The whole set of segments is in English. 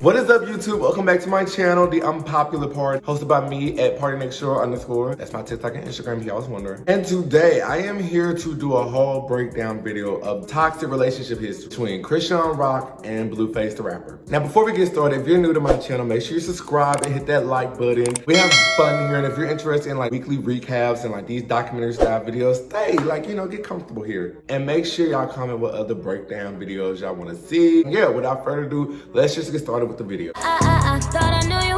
What is up, YouTube? Welcome back to my channel, The Unpopular Part, hosted by me at @PartyNextDoor_. That's my TikTok and Instagram if y'all was wondering. And today, I am here to do a whole breakdown video of toxic relationship history between CHRISEAN Rock and Blueface the rapper. Now, before we get started, if you're new to my channel, make sure you subscribe and hit that like button. We have fun here, and if you're interested in like weekly recaps and like these documentary style videos, stay, like, you know, get comfortable here. And make sure y'all comment what other breakdown videos y'all want to see. Yeah, without further ado, let's just get started with the video.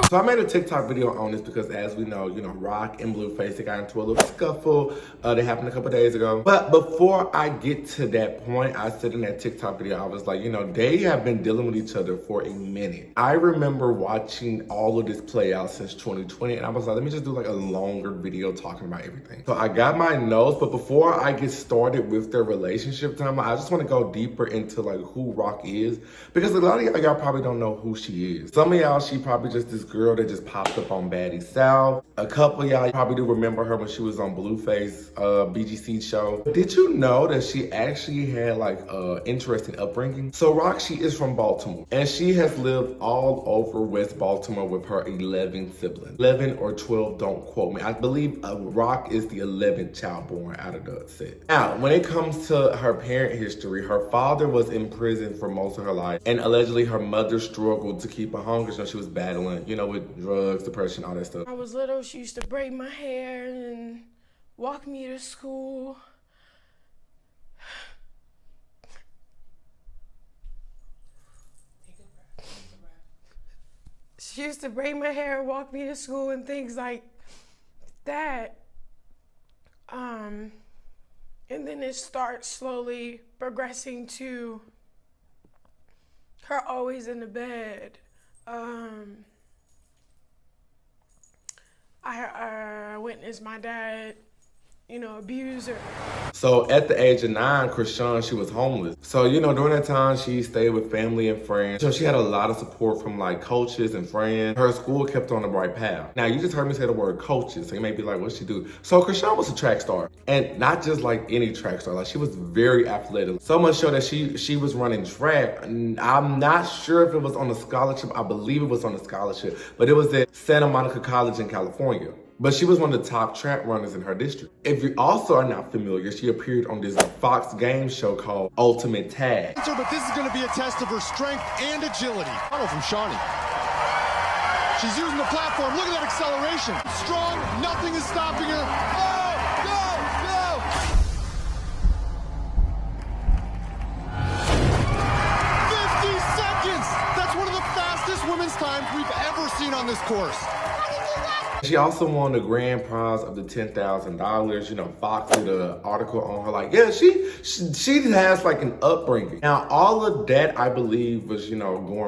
So I made a TikTok video on this because, as we know, Rock and Blueface, they got into a little scuffle. They happened a couple days ago. But before I get to that point, I said in that TikTok video, I was like, they have been dealing with each other for a minute. I remember watching all of this play out since 2020, and I was like, let me just do like a longer video talking about everything. So I got my notes, but before I get started with their relationship time, I just want to go deeper into like who Rock is, because a lot of y'all probably don't know who she is. Some of y'all, she probably just this girl that just popped up on Baddie South. A couple of y'all probably do remember her when she was on Blueface BGC show. Did you know that she actually had like interesting upbringing? So Rock, she is from Baltimore, and she has lived all over West Baltimore with her 11 siblings. 11 or 12, don't quote me. I believe Rock is the 11th child born out of the set. Now, when it comes to her parent history, her father was in prison for most of her life, and allegedly her mother struggled to keep her home because she was battling, with drugs, depression, all that stuff. I was little, she used to braid my hair and walk me to school. She used to braid my hair and walk me to school and things like that. And then it starts slowly progressing to her always in the bed. I witnessed my dad, abuse her. So at the age of 9, CHRISEAN, she was homeless. So, during that time, she stayed with family and friends. So she had a lot of support from like coaches and friends. Her school kept her on the right path. Now, you just heard me say the word coaches, so you may be like, what'd she do? So CHRISEAN was a track star, and not just like any track star. Like, she was very athletic. So much so that she was running track. I'm not sure if it was on a scholarship. I believe it was on a scholarship, but it was at Santa Monica College in California. But she was one of the top track runners in her district. If you also are not familiar, she appeared on this Fox game show called Ultimate Tag. But this is going to be a test of her strength and agility. Follow from Shawnee. She's using the platform. Look at that acceleration. Strong. Nothing is stopping her. Oh, go, go. 50 seconds. That's one of the fastest women's times we've ever seen on this course. She also won the grand prize of the $10,000. Fox did an article on her. Like, yeah, she has like an upbringing. Now, all of that, I believe, was, going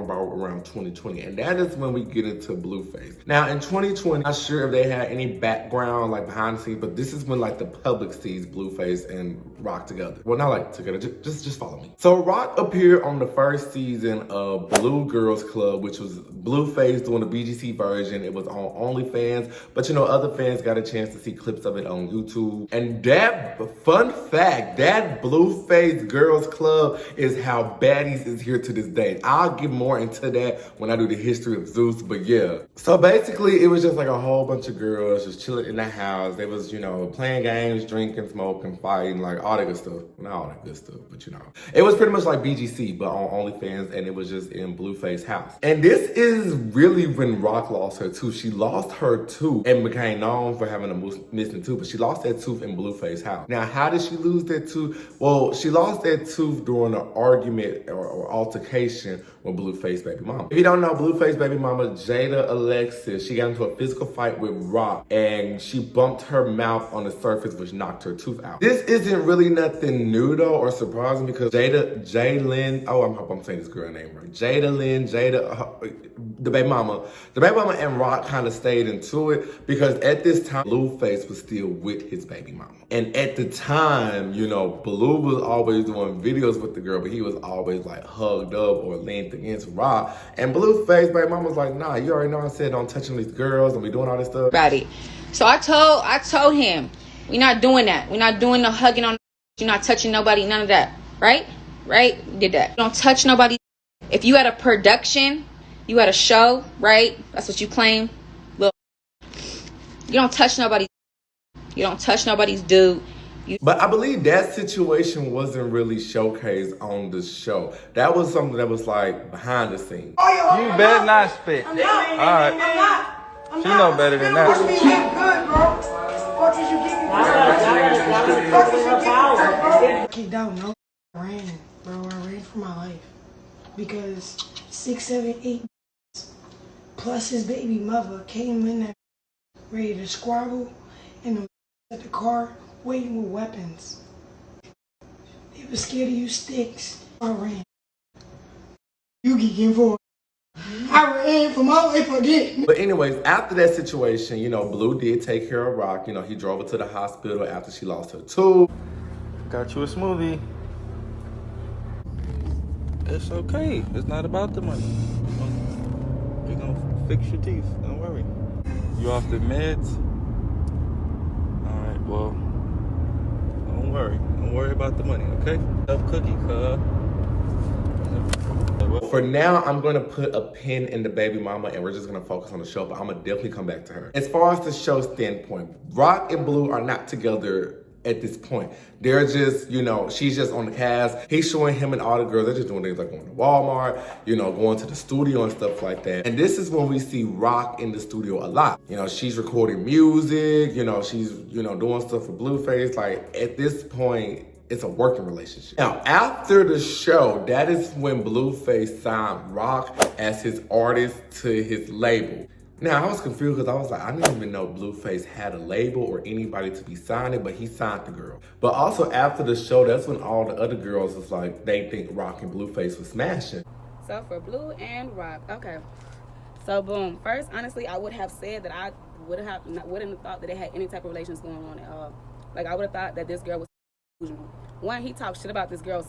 about around 2020. And that is when we get into Blueface. Now, in 2020, I'm not sure if they had any background, like behind the scenes, but this is when like the public sees Blueface and Rock together. Well, not like together, just follow me. So Rock appeared on the first season of Blue Girls Club, which was Blueface doing the BGC version. It was on OnlyFans. But other fans got a chance to see clips of it on YouTube. And that, fun fact, that Blueface Girls Club is how Baddies is here to this day. I'll get more into that when I do the history of Zeus, but yeah. So basically, it was just like a whole bunch of girls just chilling in the house. They was, playing games, drinking, smoking, fighting, like all that good stuff. Not all that good stuff, but It was pretty much like BGC, but on OnlyFans, and it was just in Blueface's house. And this is really when Rock lost her tooth. She lost her tooth and became known for having a missing tooth, but she lost that tooth in Blueface's house. Now, how did she lose that tooth? Well, she lost that tooth during an argument or altercation with Blueface Babymama. If you don't know, Blueface Babymama, Jada Alexis, she got into a physical fight with Rock, and she bumped her mouth on the surface, which knocked her tooth out. This isn't really nothing new though, or surprising, because Jaylyn, oh, I hope I'm saying this girl name right. The Babymama and Rock kind of stayed into it, because at this time, Blueface was still with his baby mama. And at the time, Blue was always doing videos with the girl, but he was always like hugged up or leaned against Rock. And Blueface baby mama was like, nah, you already know I said don't touch these girls, don't be doing all this stuff. Right. So I told him, we're not doing that. We're not doing no hugging on. You're not touching nobody, none of that. Right? Did that. Don't touch nobody. If you at a production You at a show, right? That's what you claim. Look, you don't touch nobody. You don't touch nobody's dude. But I believe that situation wasn't really showcased on the show. That was something that was like behind the scenes. You better not spit. I'm not. All right. I'm not. I'm She not. know better than that. Watch me get good, bro. Watch as you get good. Watch as you get good, bro. Kicked out, no. I ran, bro. I ran for my life. Because 6, 7, 8 plus his baby mother came in there ready to squabble and them at the car waiting with weapons. They were scared to use sticks. I ran. You geeking for it. I ran for my life again. But anyways, after that situation, you know, Blue did take care of Rock. You know, he drove her to the hospital after she lost her tooth. Got you a smoothie. It's okay. It's not about the money. We're gonna fix your teeth. Don't worry. You off the meds? All right. Well, don't worry. Don't worry about the money. Okay? Tough cookie, cuz. For now, I'm going to put a pin in the baby mama and we're just going to focus on the show, but I'm going to definitely come back to her. As far as the show standpoint, Rock and Blue are not together at this point. They're just, you know, she's just on the cast. He's showing him and all the girls. They're just doing things like going to Walmart, you know, going to the studio and stuff like that. And this is when we see Rock in the studio a lot. You know, she's recording music, you know, she's, you know, doing stuff for Blueface. Like, at this point, it's a working relationship. Now, after the show, that is when Blueface signed Rock as his artist to his label. Now, I was confused because I was like, I didn't even know Blueface had a label or anybody to be signing, but he signed the girl. But also after the show, that's when all the other girls was like, they think Rock and Blueface was smashing. So for Blue and Rock, okay. So boom, first, honestly, I would have said that I wouldn't have thought that they had any type of relations going on at all. Like, I would have thought that this girl was delusional. One, he talked shit about this girl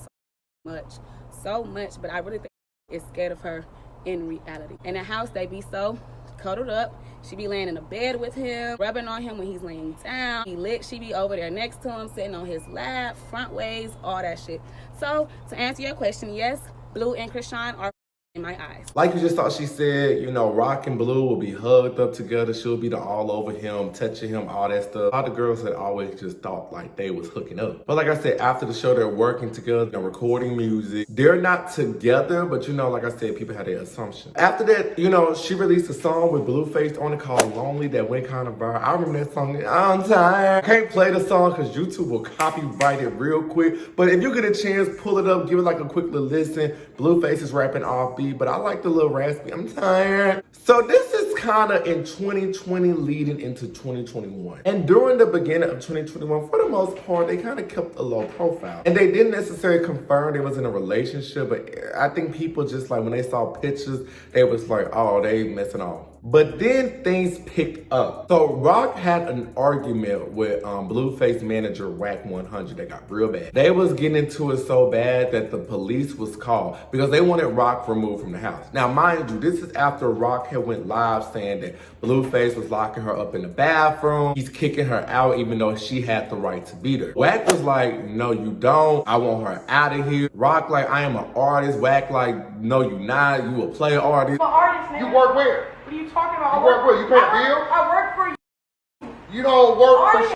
so much, but I really think he's scared of her in reality. In the house, they be so cuddled up. She be laying in the bed with him, rubbing on him when he's laying down. He lit, she be over there next to him, sitting on his lap, front ways, all that shit. So, to answer your question, yes, Blue and CHRISEAN are in my eyes. Like you just thought she said, you know, Rock and Blue will be hugged up together. She'll be all over him, touching him, all that stuff. All the girls had always just thought like they was hooking up. But like I said, after the show, they're working together, they're recording music. They're not together, but you know, like I said, people had their assumption. After that, you know, she released a song with Blueface on it called Lonely that went kind of viral. I remember that song, I'm tired. I can't play the song because YouTube will copyright it real quick. But if you get a chance, pull it up, give it like a quick little listen. Blueface is rapping offbeat, but I like the little raspy, I'm tired. So this is kind of in 2020 leading into 2021. And during the beginning of 2021, for the most part, they kind of kept a low profile. And they didn't necessarily confirm they was in a relationship, but I think people just like, when they saw pictures, they was like, oh, they messing off. But then things picked up. So Rock had an argument with Blueface manager Wack 100 that got real bad. They was getting into it so bad that the police was called because they wanted Rock removed from the house. Now, mind you, this is after Rock had went live saying that Blueface was locking her up in the bathroom. He's kicking her out even though she had the right to beat her. Wack was like, no, you don't. I want her out of here. Rock like, I am an artist. Wack like, no, you not. You a play artist. I'm an artist, man. You work where? What are you talking about? You work where? You pay a bill? I work for you. You don't work for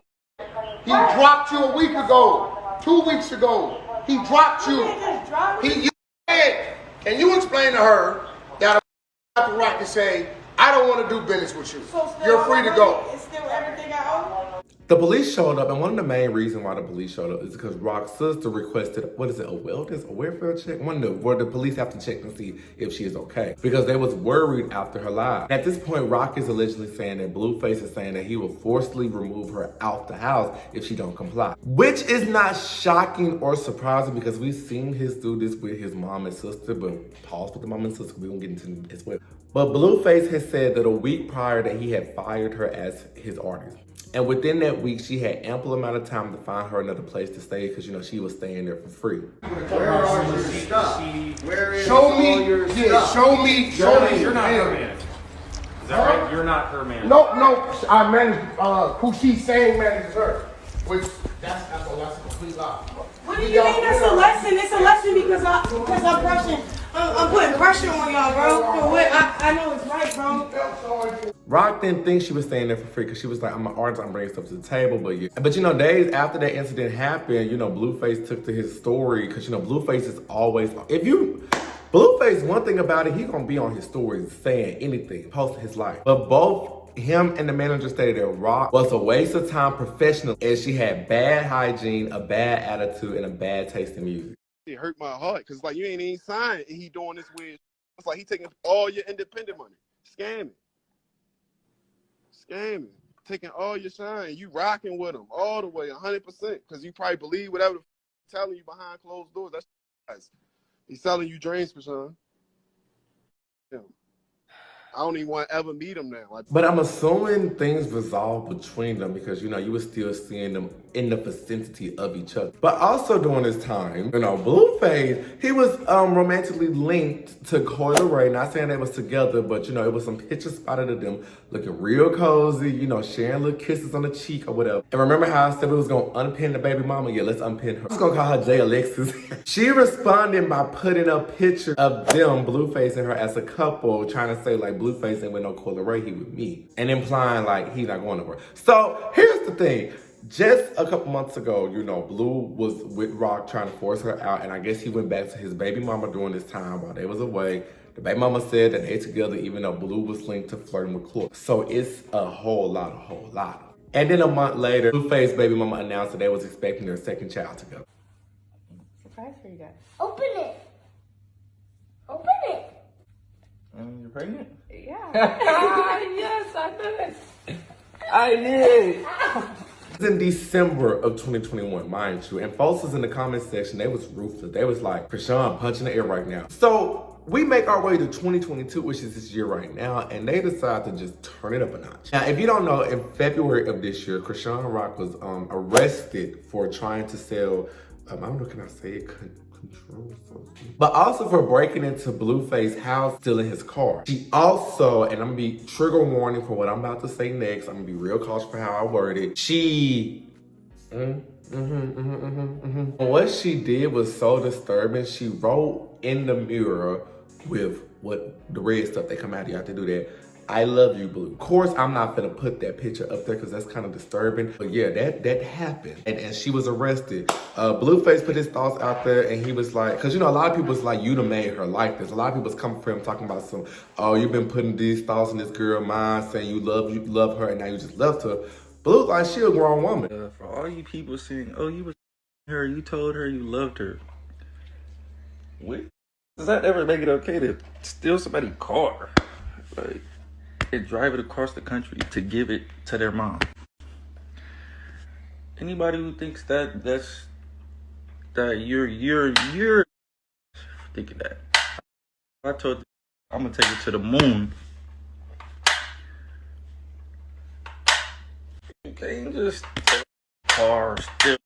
He dropped you a week ago. 2 weeks ago. He dropped you. You said, and you explained to her that I have the right to say, I don't want to do business with you. So you're free to go. It's still everything I owe? The police showed up, and one of the main reasons why the police showed up is because Rock's sister requested, what is it, a welfare check? One of where the police have to check and see if she is okay. Because they was worried after her live. At this point, Rock is allegedly saying that Blueface is saying that he will forcibly remove her out the house if she don't comply. Which is not shocking or surprising because we've seen him do this with his mom and sister, but pause with the mom and sister, we're gonna get into it as well. But Blueface has said that a week prior that he had fired her as his artist. And within that week, she had ample amount of time to find her another place to stay because, you know, she was staying there for free. Where are your stuff? Where is Show all me. your Yeah, stuff? show me. You're not her man. Is that right? You're not her man. No, I manage, who she's saying manages her. Which, that's a complete lie. What do you mean that's a lesson? It's a lesson because I'm putting pressure on y'all, bro. For what? I know it's right, bro. Rock didn't think she was staying there for free because she was like, I'm an artist, I'm bringing stuff to the table, but yeah. But you know, days after that incident happened, you know, Blueface took to his story because you know, Blueface is always, Blueface, one thing about it, he gonna be on his stories saying anything, posting his life. But both him and the manager stated that Rock was a waste of time professional and she had bad hygiene, a bad attitude, and a bad taste in music. It hurt my heart because like you ain't even signed and he doing this weird. It's like he taking all your independent money, scamming, taking all your shine. You rocking with him all the way, 100%, because you probably believe whatever the telling you behind closed doors. That's he's selling you dreams, Krishan. Yeah. I don't even want to ever meet him now. Like, but I'm assuming things resolved between them because, you know, you were still seeing them in the vicinity of each other. But also during this time, you know, Blueface, he was romantically linked to Coi Leray. Not saying they was together, but, you know, it was some pictures spotted of them looking real cozy, you know, sharing little kisses on the cheek or whatever. And remember how I said we was going to unpin the baby mama? Yeah, let's unpin her. I was going to call her J. Alexis. She responded by putting a picture of them, Blueface and her, as a couple, trying to say, like, Blueface ain't with no Coi Leray, he with me. And implying, like, he's not going nowhere. So, here's the thing. Just a couple months ago, you know, Blue was with Rock trying to force her out, and I guess he went back to his baby mama during this time while they was away. The baby mama said that they together even though Blue was linked to flirting with Chloe. So it's a whole lot. And then a month later, Blueface baby mama announced that they was expecting their second child together. Surprise for you guys. Open it. You're pregnant? Yeah. Yes, I did. I did. In December of 2021, mind you, and folks was in the comment section, they was ruthless. They was like, Krishan punching the air right now. So we make our way to 2022, which is this year right now, and they decide to just turn it up a notch. Now, if you don't know, in February of this year, Krishan Rock was arrested for trying to sell, I don't know, can I say it? Control something. But also for breaking into Blueface's house, stealing his car. She also, and I'm gonna be trigger warning for what I'm about to say next, I'm gonna be real cautious for how I word it. What she did was so disturbing. She wrote in the mirror with what the red stuff that come out of you have to do that. I love you, Blue. Of course, I'm not gonna put that picture up there because that's kind of disturbing. But yeah, that happened. And she was arrested. Blueface put his thoughts out there and he was like, because you know, a lot of people was like, you done made her like this. A lot of people was coming for him talking about some, oh, you've been putting these thoughts in this girl's mind, saying you love her and now you just left her. Blue, like, she a grown woman. For all you people saying, oh, you was her, you told her you loved her. What? Does that ever make it okay to steal somebody's car? Like, and drive it across the country to give it to their mom. Anybody who thinks that you're thinking that. I told them I'm gonna take it to the moon. You can't just take a car, still.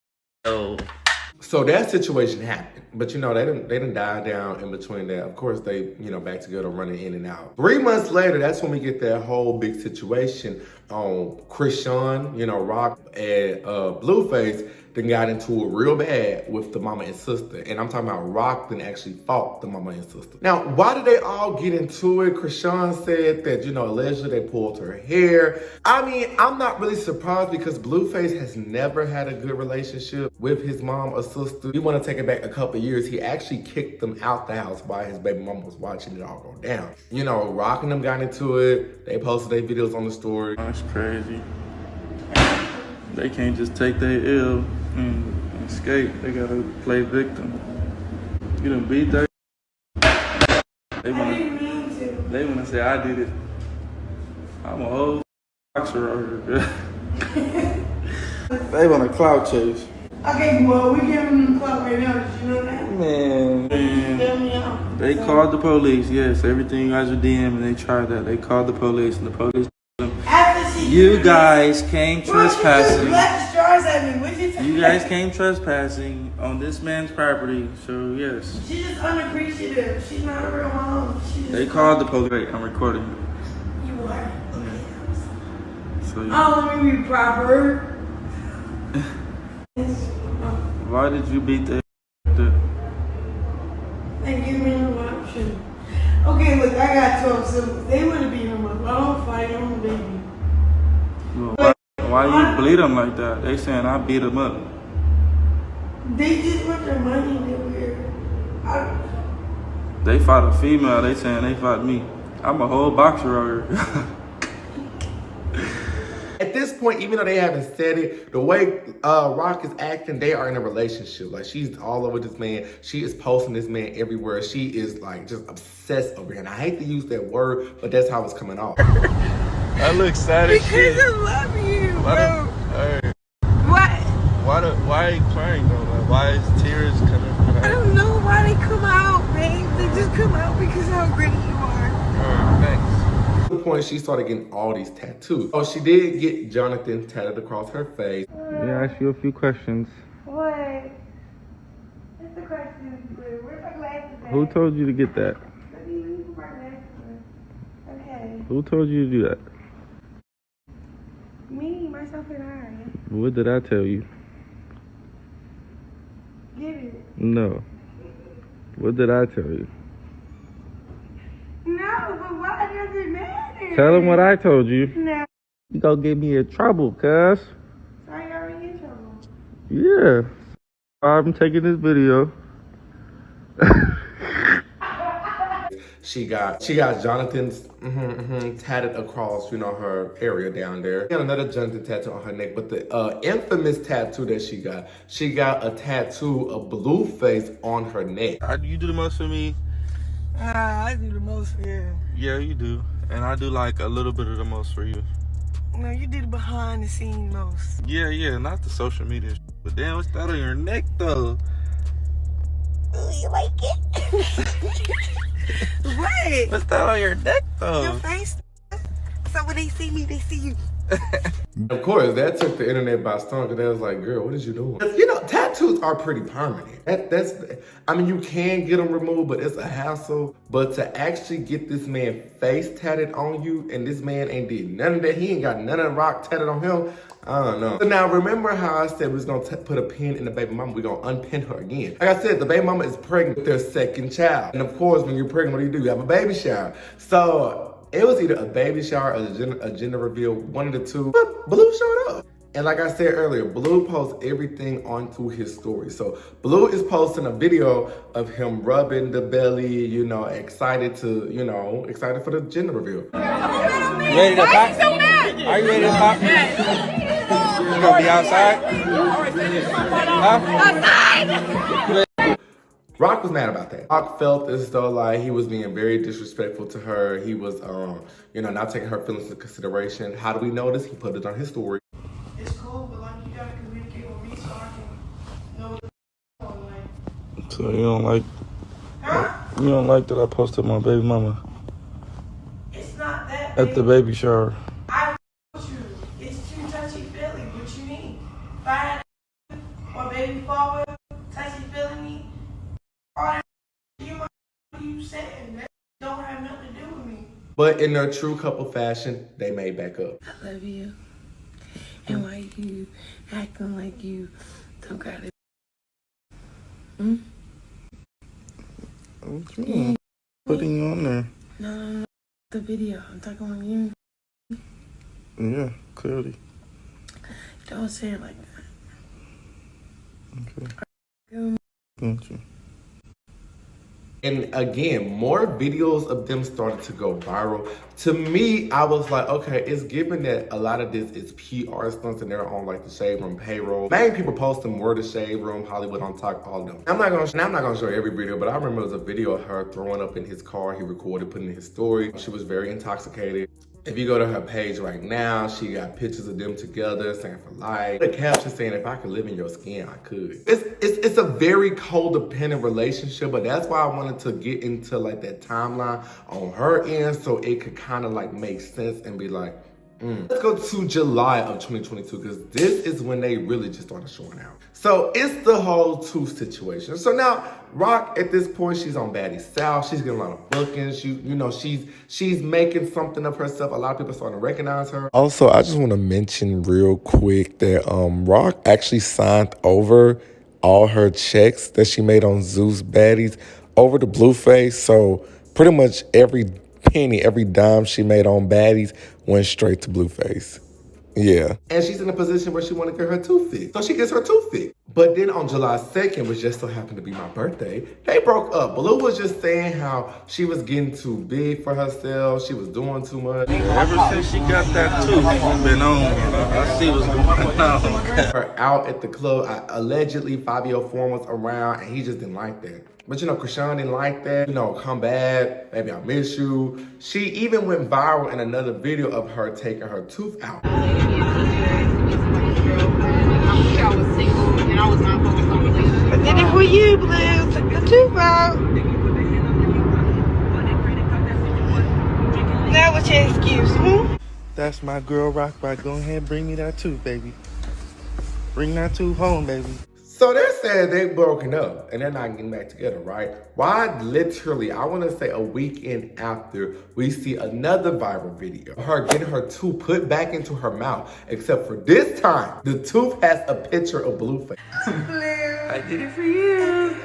So that situation happened, but you know, they didn't die down in between that. Of course, they, you know, back together running in and out. 3 months later, that's when we get that whole big situation on CHRISEAN, you know, Rock and Blueface then got into it real bad with the mama and sister. And I'm talking about Rock then actually fought the mama and sister. Now, why did they all get into it? CHRISEAN said that, you know, allegedly they pulled her hair. I mean, I'm not really surprised because Blueface has never had a good relationship with his mom or sister. We want to take it back a couple of years. He actually kicked them out the house while his baby mama was watching it all go down. You know, Rock and them got into it. They posted their videos on the story. That's crazy. They can't just take their L and escape. They gotta play victim. You done beat that. They wanna say I did it. I'm a whole boxer over here. They want a clout chase. Okay, well, we giving them the clout right now. Did you know that? Man. They called the police. Yes, everything you guys were DMing, they tried that. They called the police and the police told them, you guys came trespassing. You guys came trespassing on this man's property, so yes. She's just unappreciative. She's not a real mom. They called the police. Wait, I'm recording. You are? So, yeah. Oh, let me be proper. Why did you beat the? They gave me no option. Okay, look, I got 12 siblings. They would have beat him up. I don't fight him, baby. Well, why you bleed them like that? They saying I beat them up. They just want their money. They're weird. They fought a female. They saying they fought me. I'm a whole boxer over here. At this point, even though they haven't said it, the way Rock is acting, they are in a relationship. Like, she's all over this man. She is posting this man everywhere. She is like just obsessed over him. And I hate to use that word, but that's how it's coming off. I look sad as shit. Because I love you, bro. What? Why are you crying though? Like, why is tears coming from I don't know why they come out, babe. They just come out because how great you are. Alright, thanks. At the point, she started getting all these tattoos. Oh, she did get Jonathan tatted across her face. Yeah, I ask you a few questions. What? What's the question, Blue? Where's my glasses at? Who told you to get that? Let me leave my glasses. Okay. Who told you to do that? Me, myself, and I. What did I tell you? Get it. No. What did I tell you? No, but why does it matter? Tell him what I told you. No. You gonna get me in trouble, cuz. So you're already in trouble. Yeah. I'm taking this video. She got Jonathan's tatted across, you know, her area down there. She got another Jonathan tattoo on her neck, but the infamous tattoo that she got a tattoo of Blueface on her neck. You do the most for me. I do the most for you. Yeah, you do. And I do like a little bit of the most for you. No, you do the behind the scenes most. Yeah, not the social media shit. But damn, what's that on your neck though? Ooh, you like it? What? What's that on your neck though? Your face. So when they see me, they see you. Of course, that took the internet by storm because they was like, girl, what is you doing? You know, tattoos are pretty permanent. I mean, you can get them removed, but it's a hassle. But to actually get this man face tatted on you, and this man ain't did none of that, he ain't got none of the rock tatted on him, I don't know. So now, remember how I said we was gonna put a pin in the baby mama? We're gonna unpin her again. Like I said, the baby mama is pregnant with their second child. And of course, when you're pregnant, what do? You have a baby shower. So it was either a baby shower or a gender reveal, one of the two. But Blue showed up. And like I said earlier, Blue posts everything onto his story. So Blue is posting a video of him rubbing the belly, you know, excited for the gender reveal. You ready to pop? So mad? Are you ready to pop? You gonna be outside? Huh? Rock was mad about that. Rock felt as though like he was being very disrespectful to her. He was, not taking her feelings into consideration. How do we know this? He put it on his story. It's cool, but like, you gotta communicate with me so I can know what like. So you don't like that I posted my baby mama It's not that at the baby shower? I with you. It's too touchy-feely. What you mean? If I had my baby father touchy-feely me, all that you saying, that don't have nothing to do with me. But in their true couple fashion, they made back up. I love you. And why you acting like you don't got it? What you mean? Putting you on there. No. The video. I'm talking about you. Yeah, clearly. Don't say it like that. Okay. Got you. And again, more videos of them started to go viral. To me, I was like, okay, it's given that a lot of this is PR stunts and they're on like the Shade Room payroll. Main people posting more the Shade Room, Hollywood on Talk, all of them. I'm not gonna show every video, but I remember there was a video of her throwing up in his car. He recorded, putting in his story. She was very intoxicated. If you go to her page right now, she got pictures of them together, saying for life. The caption saying, if I could live in your skin, I could. It's a very codependent relationship, but that's why I wanted to get into like that timeline on her end so it could kind of like make sense and be like, Let's go to July of 2022 because this is when they really just started showing out. So it's the whole two situation. So now Rock at this point, she's on Baddie South. She's getting a lot of bookings. She's making something of herself. A lot of people are starting to recognize her. Also, I just want to mention real quick that Rock actually signed over all her checks that she made on Zeus Baddies over to Blueface. So pretty much every penny, every dime she made on baddies went straight to Blueface. Yeah. And she's in a position where she want to get her tooth fixed. So she gets her tooth fixed. But then on July 2nd, which just so happened to be my birthday, they broke up. Blue was just saying how she was getting too big for herself. She was doing too much. Ever since she got that tooth, she's been on. I see what's going on. Her out at the club, allegedly Fabio Foreign was around and he just didn't like that. But you know, CHRISEAN didn't like that. You know, come back, baby, I miss you. She even went viral in another video of her taking her tooth out. I was single and I was not focused on relationships. I did it for you, Blue. Took the tooth out. Now what's your excuse, That's my girl Rock. Right, go ahead and bring me that tooth, baby. Bring that tooth home, baby. So they're saying they broken up and they're not getting back together, right? Why literally, I want to say a weekend after, we see another viral video of her getting her tooth put back into her mouth, except for this time, the tooth has a picture of Blueface. I did it for you.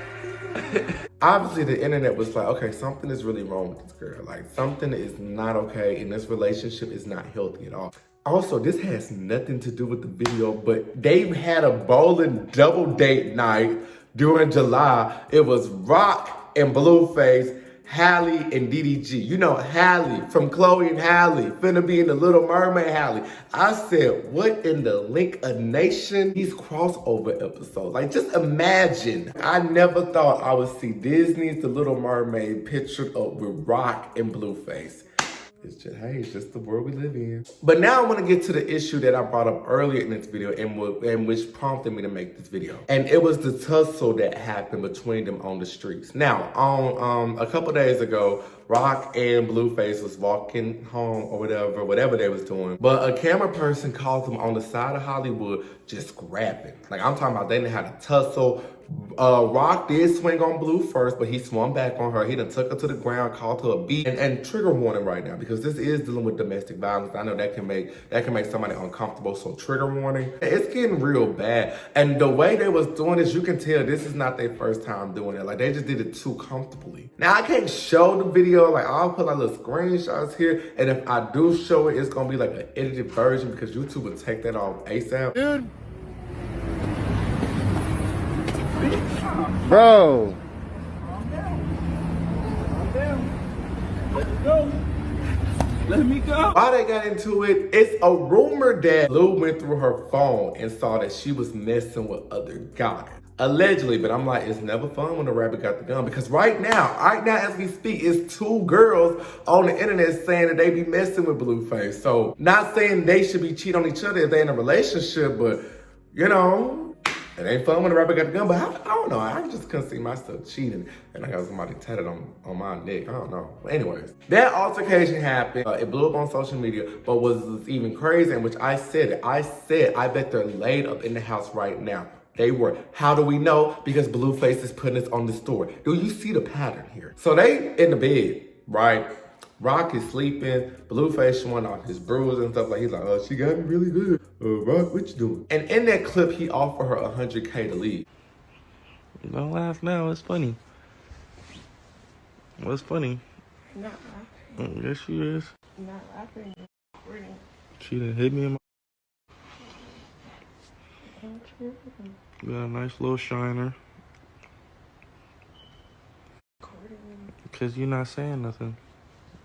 Obviously, the internet was like, okay, something is really wrong with this girl. Like, something is not okay, and this relationship is not healthy at all. Also, this has nothing to do with the video, but they had a bowling double date night during July. It was ROC and Blueface, Halle and DDG. You know, Halle from Chloe and Halle, finna be in the Little Mermaid Halle. I said, what in the link of nation? These crossover episodes. Like, just imagine. I never thought I would see Disney's The Little Mermaid pictured up with ROC and Blueface. It's just, hey, it's just the world we live in. But now I want to get to the issue that I brought up earlier in this video and which prompted me to make this video. And it was the tussle that happened between them on the streets. Now, on a couple days ago, ROC and Blueface was walking home or whatever they was doing. But a camera person called them on the side of Hollywood just grabbing. Like, I'm talking about they didn't have a tussle. ROC did swing on Blue first, but he swung back on her. He done took her to the ground, called her a beat, and trigger warning right now because this is dealing with domestic violence. I know that can make somebody uncomfortable, so trigger warning. It's getting real bad, and the way they was doing this, you can tell this is not their first time doing it. Like, they just did it too comfortably. Now I can't show the video. Like, I'll put like little screenshots here, and if I do show it, it's gonna be like an edited version because YouTube will take that off ASAP. Dude. Bro. Let me go. Why they got into it, it's a rumor that Blue went through her phone and saw that she was messing with other guys. Allegedly, but I'm like, it's never fun when the rabbit got the gun because right now as we speak, it's two girls on the internet saying that they be messing with Blueface. So not saying they should be cheating on each other if they in a relationship, but you know, it ain't fun when the rapper got the gun, but I don't know. I just couldn't see myself cheating and I got somebody tatted on my neck. I don't know. But anyways, that altercation happened. It blew up on social media, but was even crazy, in which I said, I bet they're laid up in the house right now. They were. How do we know? Because Blueface is putting this on the story. Do you see the pattern here? So they in the bed, right? ROC is sleeping, Blueface showing off his bruises and stuff. Like, he's like, oh, she got me really good. ROC, what you doing? And in that clip, he offered her $100K to leave. Don't laugh now, it's funny. What's funny? Not laughing. Yes, she is. Not laughing. Recording. She done hit me in my... Recording. Got a nice little shiner. Because you're not saying nothing.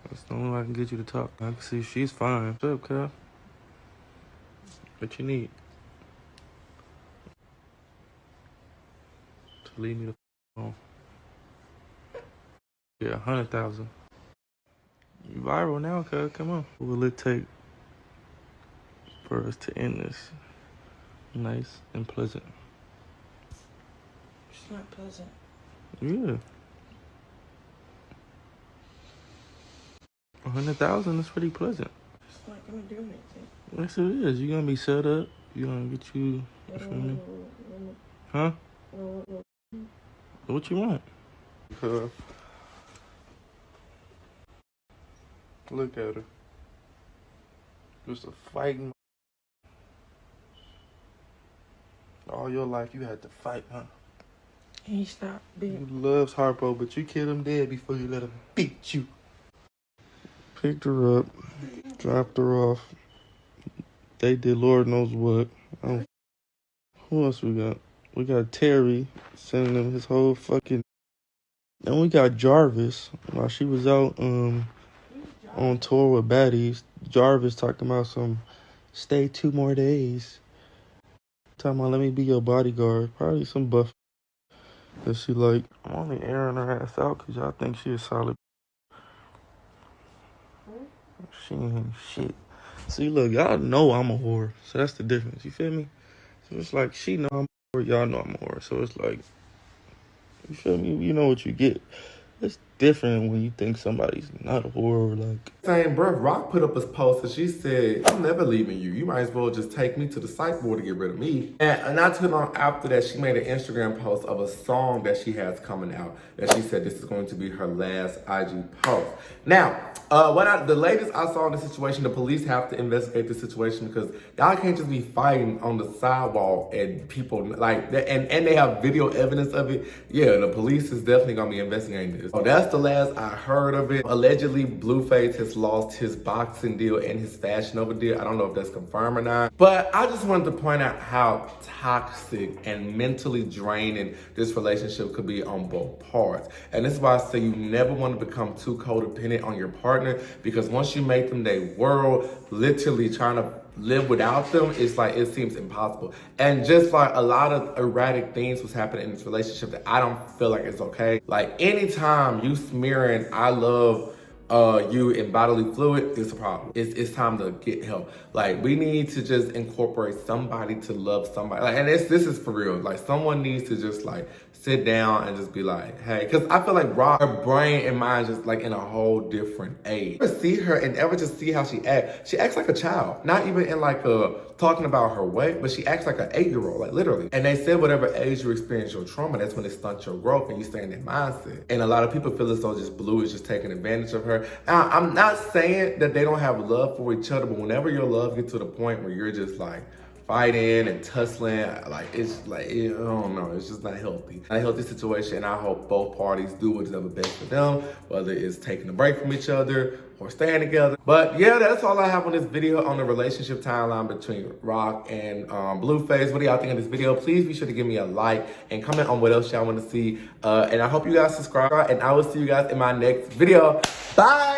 That's the only way I can get you to talk. I can see she's fine. What's up, cuz? What you need? To leave me the home. Yeah, 100,000. You viral now, cuz. Come on. What will it take for us to end this nice and pleasant? It's not pleasant. Yeah. 100,000 is pretty pleasant. It's not gonna do anything. Yes, it is. You're gonna be set up. You're gonna get you. You feel me? Huh? What you want? Look at her. Just a fighting. All your life you had to fight, huh? He stopped being. You loves Harpo, but you killed him dead before you let him beat you. picked her up, dropped her off. They did Lord knows what. Who else we got? We got Terry sending him his whole fucking. Then we got Jarvis while she was out on tour with Baddies. Jarvis talking about some stay 2 more days. Talking about let me be your bodyguard. Probably some buff that she like. I'm only airing her ass out because y'all think she a solid. She ain't shit. See, look, y'all know I'm a whore, so that's the difference. You feel me? So it's like she know I'm a whore, y'all know I'm a whore. So it's like, you feel me? You know what you get. It's different when you think somebody's not a whore or like. Same breath, Rock put up a post and she said, I'm never leaving you. You might as well just take me to the psych ward to get rid of me. And not too long after that, she made an Instagram post of a song that she has coming out that she said this is going to be her last IG post. Now, the latest I saw in the situation, the police have to investigate the situation because y'all can't just be fighting on the sidewalk and people like that, and they have video evidence of it. Yeah, the police is definitely gonna be investigating this. So that's the last I heard of it. Allegedly, Blueface has lost his boxing deal and his Fashion Nova deal. I don't know if that's confirmed or not, but I just wanted to point out how toxic and mentally draining this relationship could be on both parts. And this is why I say you never want to become too codependent on your partner, because once you make them their world, literally trying to live without them, it's like it seems impossible. And just like a lot of erratic things was happening in this relationship that I don't feel like it's okay. Like anytime you smearing I love you in bodily fluid, it's a problem. It's time to get help. Like we need to just incorporate somebody to love somebody. Like, and this is for real. Like someone needs to just like sit down and just be like, hey, because I feel like Rock, her brain and mind just like in a whole different age. Ever see her and ever just see how she acts? She acts like a child. Not even in like talking about her weight, but she acts like an 8-year-old, like literally. And they said whatever age you experience your trauma, that's when it stunts your growth and you stay in that mindset. And a lot of people feel as though just Blue is just taking advantage of her. Now, I'm not saying that they don't have love for each other, but whenever your love gets to the point where you're just like fighting and tussling, like it's like, I don't know, it's just not healthy. Not a healthy situation, and I hope both parties do what's ever best for them, whether it's taking a break from each other or staying together. But yeah, that's all I have on this video on the relationship timeline between Rock and Blueface. What do y'all think of this video? Please be sure to give me a like and comment on what else y'all want to see. And I hope you guys subscribe, and I will see you guys in my next video. Bye!